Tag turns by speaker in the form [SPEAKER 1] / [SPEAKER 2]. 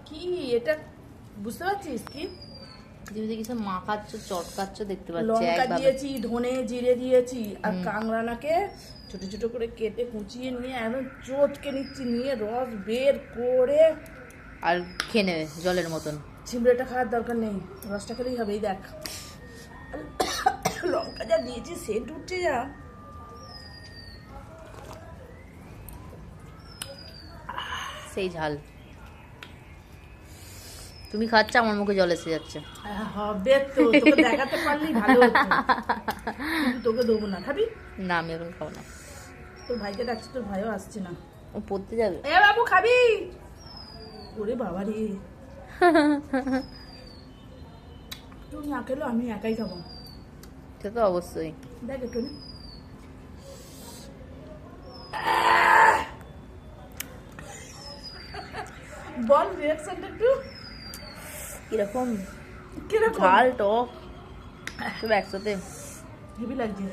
[SPEAKER 1] কি এটা বুঝতে পারছিস কি?
[SPEAKER 2] তুমি কিছু মাখাচ্ছ চটকাচ্ছ দেখতে পাচ্ছি।
[SPEAKER 1] লঙ্কা
[SPEAKER 2] একভাবে
[SPEAKER 1] দিয়েছি, ধনে জিরে দিয়েছি, আর কাংড়ানাকে ছোট ছোট করে কেটে কুচিয়ে নিয়ে একদম চটকে নিচ্ছি, নিয়ে রস বের করে
[SPEAKER 2] আর খেয়ে নেবে জলের মতন।
[SPEAKER 1] চিমড়েটা খাওয়ার দরকার নেই, রসটা খেলেই হবে। এই দেখ লঙ্কা যা দিয়েছি, সেন্ট উঠছে যা।
[SPEAKER 2] সেই ঝাল তুমি খাচ্ছ, আমার মুখে জল এসে যাচ্ছে।
[SPEAKER 1] হবে তো, তোকে দেখাতে পারলেই ভালো হতো, কিন্তু তোকে দেবো না। খাবি?
[SPEAKER 2] না আমি এখন খাবো না।
[SPEAKER 1] তোর ভাইকে ডাকছি, তোর ভাইও আসছে না।
[SPEAKER 2] ও পড়তে যাবে।
[SPEAKER 1] এ বাবু খাবি? ওরে বাবা রে, তুই না খেলো আমি একাই খাবো।
[SPEAKER 2] সে তো অবশ্যই।
[SPEAKER 1] দেখ একটু নে। বল রিয়াকশনটা একটু
[SPEAKER 2] কিরকম
[SPEAKER 1] কিরকম?
[SPEAKER 2] ঝাল টক সব একসাথে।
[SPEAKER 1] হেভি লাগছে।